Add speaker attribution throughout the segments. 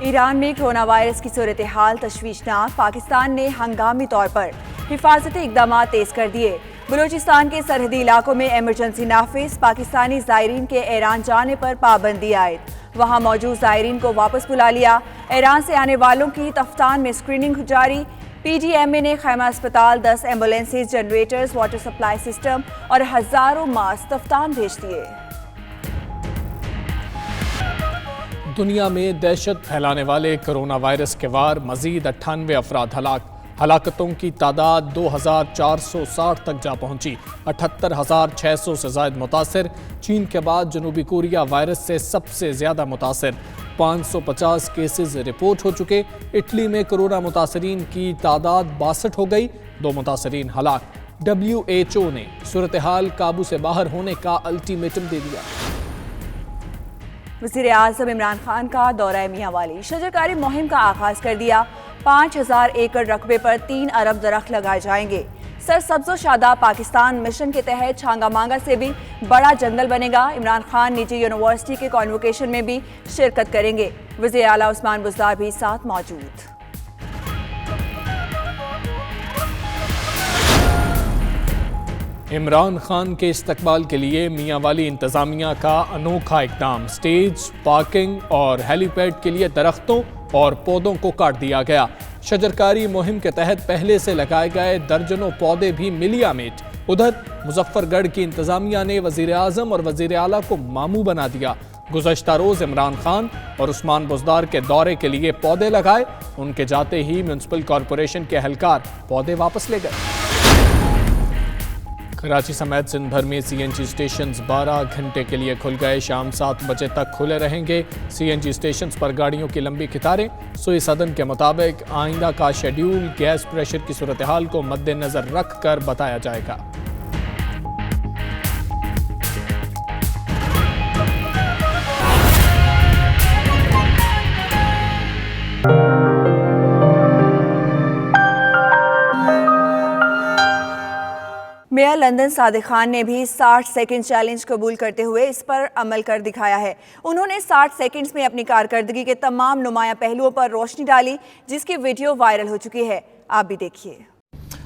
Speaker 1: Iran में corona virus की सूरत हाल तशवीशनाक। पाकिस्तान ने हंगामी तौर पर हिफाजती इकदाम तेज कर दिए। बलूचिस्तान के सरहदी इलाकों में एमरजेंसी नाफिज। पाकिस्तानी ज़ायरीन के ईरान जाने पर पाबंदी आयद। वहां मौजूद ज़ायरीन को वापस बुला लिया। ईरान से आने वालों की तफ्तान में स्क्रीनिंग जारी। PDMA ने खैमा अस्पताल, 10 ambulances, generators, water supply system और हजारों मास्क तफ्तान भेज दिए।
Speaker 2: दुनिया में दहशत फैलाने वाले कोरोना वायरस के वार मजीद 98 अफराद हलाक। हलाकतों की तादाद 2460 तक जा पहुंची। 78,600 से ज्यादा मुतासिर। चीन के बाद जनूबी कोरिया वायरस से सबसे ज्यादा मुतासिर। 550 केसेस रिपोर्ट हो चुके। इटली में कोरोना मुतासरीन की तादाद 62 हो गई। 2 मुतासरीन हलाक। WHO ने सूरत हाल काबू से बाहर होने का अल्टीमेटम दे दिया।
Speaker 1: वज़ीर आज़म इमरान खान का दौरा मियांवाली। शजरकारी मुहिम का आगाज कर दिया। 5000 एकड़ रकबे पर 3 अरब दरख्त लगाए जाएंगे। सरसब्ज़ो शादाब पाकिस्तान मिशन के तहत छांगा मांगा से भी बड़ा जंगल बनेगा। इमरान खान निजी यूनिवर्सिटी के कॉन्वोकेशन में भी शिरकत करेंगे। वज़ीर आला उस्मान बुज़दार भी साथ मौजूद।
Speaker 2: इमरान खान के इस्तकबाल के लिए मियांवाली इंतजामिया का अनोखा इकदाम। स्टेज, पार्किंग और हेलीपैड के लिए दरख्तों और पौधों को काट दिया गया। शजरकारी मुहिम के तहत पहले से लगाए गए दर्जनों पौधे भी मिलियामेट। उधर मुजफ्फरगढ़ की इंतजामिया ने वजीर आजम और वजीर आला को मामू बना दिया। गुज़श्ता रोज इमरान खान और उस्मान बुज़दार के दौरे के लिए पौधे लगाए। उनके जाते ही म्यूनसिपल कॉरपोरेशन के एहलकार पौधे वापस ले गए। कराची समेत सिंध भर में CNG स्टेशन 12 घंटे के लिए खुल गए। शाम 7 बजे तक खुले रहेंगे। CNG स्टेशन पर गाड़ियों की लंबी कतारें। सोए सदन के मुताबिक आइंदा का शेड्यूल गैस प्रेशर की सूरत हाल को मद्देनजर रख कर बताया जाएगा।
Speaker 1: मेयर लंदन सादिक खान ने भी 60 सेकंड चैलेंज कबूल करते हुए इस पर अमल कर दिखाया है। उन्होंने 60 सेकंड्स में अपनी कारकर्दगी के तमाम नुमाया पहलुओं पर रोशनी डाली, जिसकी वीडियो वायरल हो चुकी है। आप भी देखिए।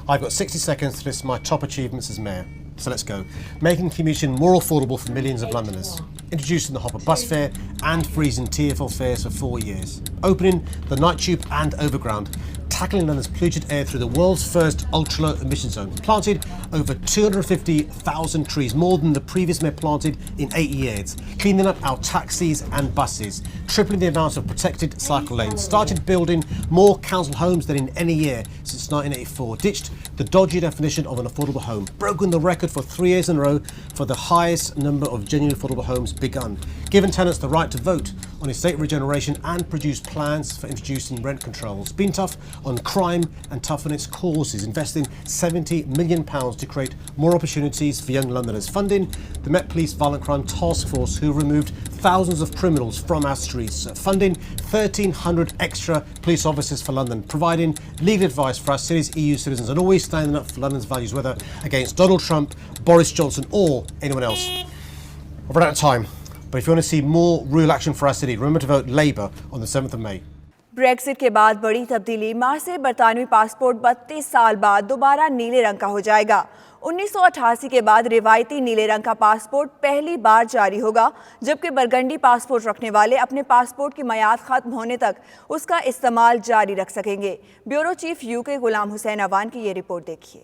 Speaker 3: I've got 60 seconds to list my top achievements as mayor. So let's go. Making commuting more affordable for millions of Londoners. Introducing the Hopper bus fare and freezing TfL fares for 4 years. Opening the night tube and overground. Tackling London's polluted air through the world's first ultra-low emission zone. Planted over 250,000 trees, more than the previous mayor planted in 8 years. Cleaning up our taxis and buses. Tripling the amount of protected cycle lanes. Started building more council homes than in any year since 1984. Ditched the dodgy definition of an affordable home. Broken the record for 3 years in a row for the highest number of genuine affordable homes begun. Given tenants the right to vote on estate regeneration and produced plans for introducing rent controls. Been tough on crime and tough on its causes, investing £70 million to create more opportunities for young Londoners. Funding the Met Police Violent Crime Task Force, who removed thousands of criminals from our streets. Funding 1,300 extra police officers for London. Providing legal advice for our city's EU citizens, and always standing up for London's values, whether against Donald Trump, Boris Johnson or anyone else. I've run out of time, but if you want to see more real action for our city, remember to vote Labour on the 7th of May.
Speaker 1: Brexit के बाद बड़ी तब्दीली। मार्च से बरतानवी passport 32 साल बाद दोबारा नीले रंग का हो जाएगा। 1988 के बाद रिवायती नीले रंग का पासपोर्ट पहली बार जारी होगा, जबकि बरगंडी पासपोर्ट रखने वाले अपने पासपोर्ट की मियाद खत्म होने तक उसका इस्तेमाल जारी रख सकेंगे। ब्यूरो चीफ UK गुलाम हुसैन अवान की ये रिपोर्ट देखिए।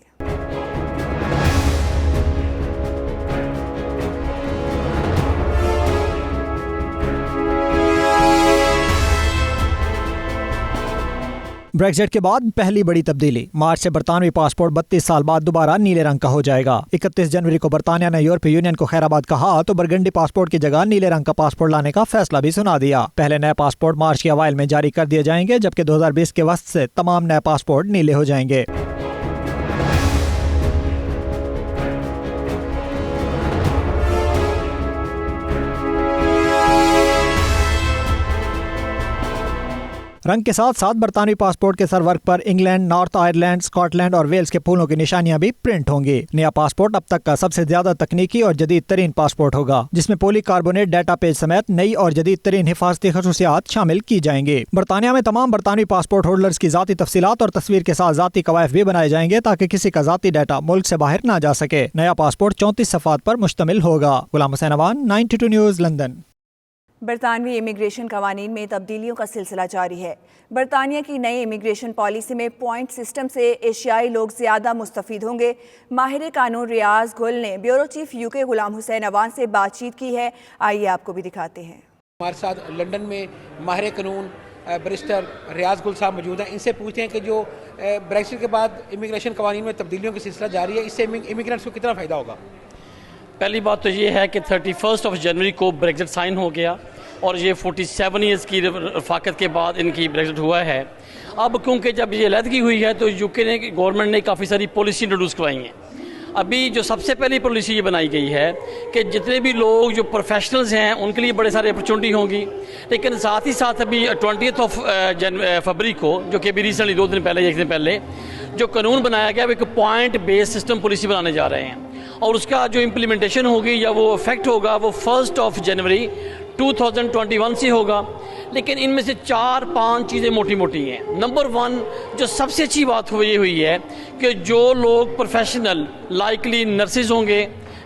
Speaker 4: ब्रेक्जिट के बाद पहली बड़ी तब्दीली। मार्च से बरतानवी पासपोर्ट 32 साल बाद दोबारा नीले रंग का हो जाएगा। 31 जनवरी को बरतानिया ने यूरोपीय यूनियन को खैराबाद कहा तो बरगंडी पासपोर्ट की जगह नीले रंग का पासपोर्ट लाने का फैसला भी सुना दिया। पहले नए पासपोर्ट मार्च के अवाइल में जारी कर दिए जाएंगे, जबकि 2020 के वक्त से तमाम नए पासपोर्ट नीले हो जाएंगे। रंग के साथ साथ बरतानवी पासपोर्ट के सरवर्क पर इंग्लैंड, नॉर्थ आयरलैंड, स्कॉटलैंड और वेल्स के फूलों की निशानियां भी प्रिंट होंगी। नया पासपोर्ट अब तक का सबसे ज्यादा तकनीकी और जदीद तरीन पासपोर्ट होगा, जिसमें पॉलीकार्बोनेट डाटा पेज समेत नई और जदीद तरीन हिफाजती खसूसियात शामिल की जाएंगी। बरतानिया में तमाम बरतानवी पासपोर्ट होल्डर्स की जाती तफसीलात और तस्वीर के साथ जाती कवायद भी बनाए जाएंगे ताकि किसी का जाती डाटा मुल्क से बाहर ना जा सके। नया पासपोर्ट 34 सफ़ात पर मुश्तमिल होगा। Ghulam Hussain Awan, 92 news, London.
Speaker 1: बरतानवी इमिग्रेशन कवानीन में तब्दीलियों का सिलसिला जारी है। बरतानिया की नई इमिग्रेशन पॉलिसी में पॉइंट सिस्टम से एशियाई लोग ज़्यादा मुस्तफ़ीद होंगे। माहिर कानून रियाज गुल ने ब्यूरो चीफ यूके गुलाम हुसैन अवान से बातचीत की है। आइए आपको भी दिखाते हैं।
Speaker 5: हमारे साथ लंदन में माहिर कानून बैरिस्टर रियाज गुल साहब मौजूद हैं। इनसे पूछते हैं कि जो ब्रेक्सिट के बाद इमिग्रेशन कवानीन में तब्दीलियों का सिलसिला जारी है, इससे इमिग्रेंट्स को कितना फ़ायदा होगा?
Speaker 6: पहली बात तो ये है कि 31 जनवरी को ब्रेक्सिट साइन हो गया और ये 47 ईयर्स की रफाकत के बाद इनकी ब्रेक्सिट हुआ है। अब क्योंकि जब ये अलहदगी हुई है तो यूके ने गवर्नमेंट ने काफ़ी सारी पॉलिसी इंट्रोड्यूस करवाई हैं। अभी जो सबसे पहली पॉलिसी ये बनाई गई है कि जितने भी लोग जो प्रोफेशनल्स हैं उनके लिए बड़े सारे अपॉर्चुनिटी होंगी, लेकिन साथ ही साथ अभी 20 फरवरी को, जो कि अभी रिसेंटली 2 दिन पहले, 1 दिन पहले जो कानून बनाया गया, वो एक पॉइंट बेस्ड सिस्टम पॉलिसी बनाने जा रहे हैं और उसका जो इम्प्लीमेंटेशन होगी या वो इफेक्ट होगा वो 1 जनवरी 2021 से होगा। लेकिन इनमें से 4-5 चीज़ें मोटी मोटी हैं। नंबर 1 जो सबसे अच्छी बात हुई है कि जो लोग प्रोफेशनल लाइकली नर्सेज होंगे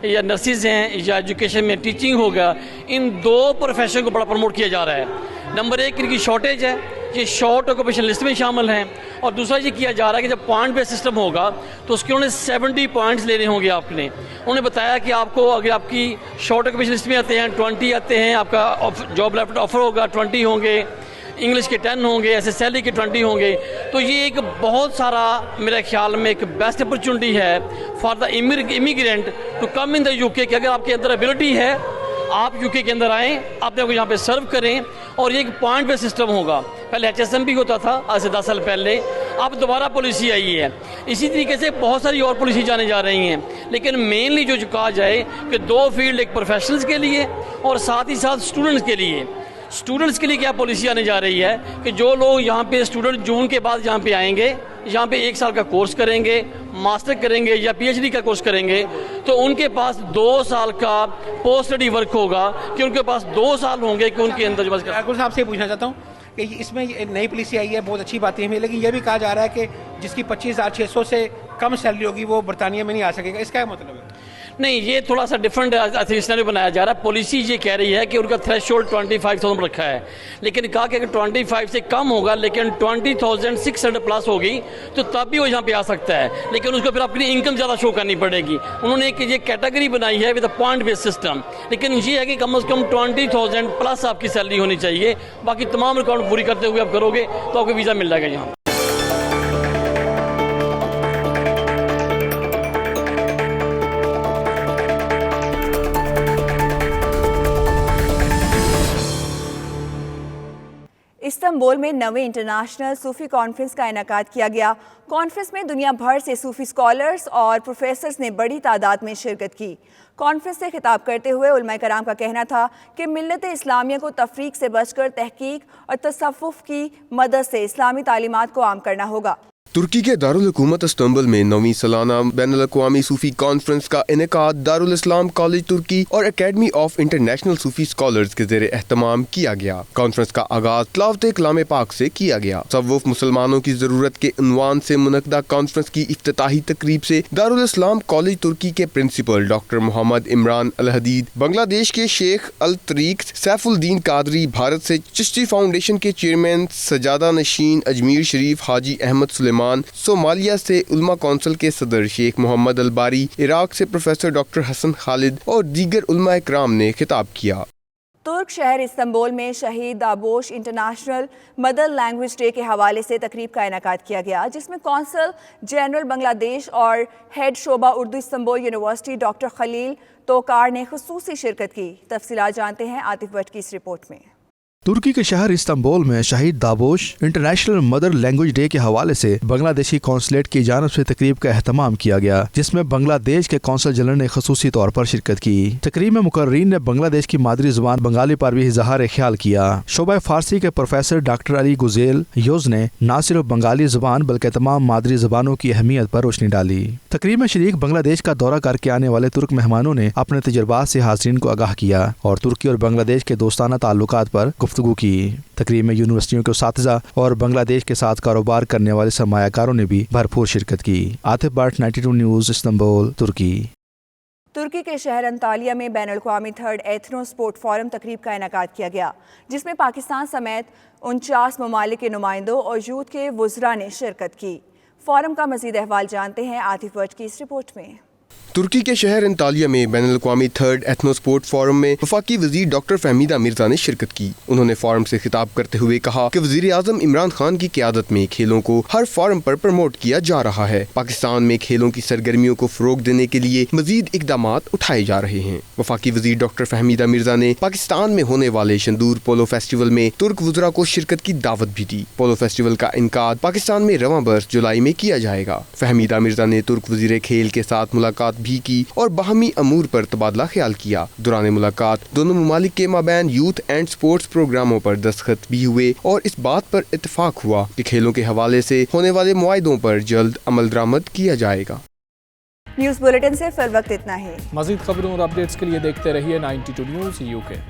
Speaker 6: या नर्सेज हैं या एजुकेशन में टीचिंग होगा, इन 2 प्रोफेशन को बड़ा प्रमोट किया जा रहा है। नंबर 1 इनकी शॉर्टेज है, ये शॉर्ट ऑक्यूपेशन लिस्ट में शामिल हैं। और दूसरा ये किया जा रहा है कि जब पॉइंट बेस्ड सिस्टम होगा तो उसके उन्होंने 70 पॉइंट्स लेने होंगे आपने। उन्होंने बताया कि आपको अगर आपकी शॉर्ट ऑक्यूपेशन लिस्ट में आते हैं 20 आते हैं, आपका जॉब लेटर ऑफर होगा 20 होंगे, इंग्लिश के 10 होंगे, SSLE के 20 होंगे। तो ये एक बहुत सारा मेरे ख्याल में एक बेस्ट अपॉर्चुनिटी है for the immigrant to come in the UK कि अगर आपके अंदर एबिलिटी है आप यूके के अंदर आएँ, अपने को यहाँ पे सर्व करें। और ये एक पॉइंट बेस्ड सिस्टम होगा। पहले HSM भी होता था आज से 10 साल पहले, अब दोबारा पॉलिसी आई है। इसी तरीके से बहुत सारी और पॉलिसी जाने जा रही हैं, लेकिन मेनली जो कहा जाए कि 2 फील्ड, एक प्रोफेशनल्स के लिए और साथ ही साथ स्टूडेंट्स के लिए। स्टूडेंट्स के लिए क्या पॉलिसी आने जा रही है कि जो लोग यहाँ पे स्टूडेंट जून के बाद यहाँ पे आएंगे, यहाँ पे 1 साल का कोर्स करेंगे, मास्टर करेंगे या PhD का कोर्स करेंगे, तो उनके पास 2 साल का पोस्ट स्टडी वर्क होगा कि उनके पास 2 साल होंगे कि उनके अंदर।
Speaker 5: गुल साहब से पूछना चाहता हूँ कि इसमें नई पॉलिसी आई है, बहुत अच्छी बातें हैं, लेकिन यह भी कहा जा रहा है कि जिसकी 25,600 से कम सैलरी होगी वो बरतानिया में नहीं आ सकेगा। इसका क्या मतलब है?
Speaker 6: नहीं, ये थोड़ा सा डिफरेंट सिनेरियो बनाया जा रहा है। पॉलिसी ये कह रही है कि उनका थ्रेशोल्ड 25,000 रखा है, लेकिन कहा कि अगर 25 से कम होगा लेकिन 20,600 प्लस होगी तो तब भी वो यहाँ पे आ सकता है, लेकिन उसको फिर अपनी इनकम ज़्यादा शो करनी पड़ेगी। उन्होंने एक ये कैटेगरी बनाई है with a point based system, लेकिन ये है कि कम से कम 20,000 प्लस आपकी सैलरी होनी चाहिए। बाकी तमाम रिकॉर्ड पूरी करते हुए आप करोगे तो आपको वीज़ा मिल जाएगा यहाँ।
Speaker 1: इस्तांबुल में 9वीं इंटरनेशनल सूफी कॉन्फ्रेंस का इनेकाद किया गया। कॉन्फ्रेंस में दुनिया भर से सूफी स्कॉलर्स और प्रोफेसर्स ने बड़ी तादाद में शिरकत की। कॉन्फ्रेंस से खिताब करते हुए उलमा कराम का कहना था कि मिल्लत इस्लामिया को तफरीक से बचकर तहकीक और तसव्वुफ की मदद से इस्लामी तालीमात को आम करना होगा।
Speaker 7: तुर्की के दारुल हुकूमत इस्तांबुल में 9वीं सालाना बैनुल अक़वामी सूफी कॉन्फ्रेंस का इनेकाद दारुल इस्लाम कॉलेज तुर्की और academy of international Sufi scholars के ज़ेरे एहतमाम किया गया। कॉन्फ्रेंस का आगाज तिलावत कलाम पाक से किया गया। तसव्वुफ मुसलमानों की जरूरत के उन्वान से मुनक़दा कॉन्फ्रेंस की इफ्तिताही तकरीब से दारुल इस्लाम कॉलेज तुर्की के प्रिंसिपल डॉक्टर मोहम्मद इमरान अल हदीद, बांग्लादेश के शेख अल तरीक सैफुद्दीन कादरी, भारत से चिश्ती फाउंडेशन के चेयरमैन सजादा नशीन, अजमेर शरीफ हाजी अहमद सुलेमान, सोमालिया से उलमा कौंसिल के सदर शेख मोहम्मद अल बारी, इराक से प्रोफेसर डॉक्टर हसन खालिद और दीगर उलमा इकराम ने खिताब किया।
Speaker 1: तुर्क शहर इस्तांबुल में शहीद दाबोश इंटरनेशनल मदर लैंग्वेज डे के हवाले से तकरीब का इनेकाद किया गया, जिसमें कौंसल जनरल बांग्लादेश और हेड शोबा Urdu Istanbul university doctor Khalil Tokar ने खुसूसी शिरकत की। तफसीलात जानते हैं आतिफ भट्ट की इस रिपोर्ट में।
Speaker 8: तुर्की के शहर इस्तांबुल में शहीद दाबोश इंटरनेशनल मदर लैंग्वेज डे के हवाले से बांग्लादेशी कौंसलेट की जानिब से तकरीब का एहतमाम किया गया, जिसमें बांग्लादेश के कौंसल जनरल ने खसूसी तौर पर शिरकत की। तकरीब में मुकर्रीन ने बांग्लादेश की मादरी जुबान बंगाली पर भी इजहार ख्याल किया। शोबा फारसी के प्रोफेसर डॉक्टर अली गुजेल योज ने न सिर्फ बंगाली जुबान बल्कि तमाम मादरी जुबानों की अहमियत पर रोशनी डाली। तकरीब में शरीक बांग्लादेश का दौरा करके आने वाले तुर्क मेहमानों ने अपने तजुर्बात से हाज़रीन को आगाह किया और तुर्की और बांग्लादेश के दोस्ताना ताल्लुकात पर गुफ्तगू की। तकरीब में यूनिवर्सिटियों के उस्तातिज़ा और बांग्लादेश के साथ कारोबार करने वाले सरमायाकारों ने भी भरपूर शिरकत की। आतिफ भट्ट, 92 न्यूज़, इस्तांबुल, तुर्की।
Speaker 1: तुर्की के शहर अंतालिया में बैनुल-अक़वामी थर्ड एथनो स्पोर्ट फोरम तकरीब का इनेकाद किया गया, जिसमें पाकिस्तान समेत 49 ममालिक के नुमाइंदों और यूथ के वुज़रा ने शिरकत की। फोरम का मज़ीद अहवाल जानते हैं आतिफ भट्ट की इस रिपोर्ट में।
Speaker 7: तुर्की के शहर अंतालिया में बैनुल-अक़वामी थर्ड एथनो स्पोर्ट फोरम में वफाकी वज़ीर डॉक्टर फहमीदा मिर्जा ने शिरकत की। उन्होंने फोरम से खिताब करते हुए कहा कि वज़ीर आज़म इमरान खान की क़यादत में खेलों को हर फोरम पर प्रमोट किया जा रहा है। पाकिस्तान में खेलों की सरगर्मियों को फ़रोग़ देने के लिए मज़ीद इक़दामात उठाए जा रहे हैं। वफाकी वज़ीर डॉक्टर फहमीदा मिर्जा ने पाकिस्तान में होने वाले शंदूर पोलो फेस्टिवल में तुर्क वुज़रा को शिरकत की दावत भी दी। पोलो फेस्टिवल का इनकाद पाकिस्तान में रवां बरस जुलाई में किया जाएगा। फहमीदा मिर्जा ने तुर्क वज़ीर खेल के साथ मुलाकात भी की और बाहमी अमूर पर तबादला ख्याल किया। दौरान मुलाकात दोनों ममालिक के माबैन यूथ एंड स्पोर्ट्स प्रोग्रामों पर दस्तखत भी हुए और इस बात पर इत्तेफाक हुआ कि खेलों के हवाले से होने वाले मुआहिदों पर जल्द अमल दरामद किया जाएगा।
Speaker 1: न्यूज़ बुलेटिन से फिर वक्त इतना ही।
Speaker 2: मज़ीद खबरों और अपडेट्स के लिए देखते रहिए 92 न्यूज़ UK।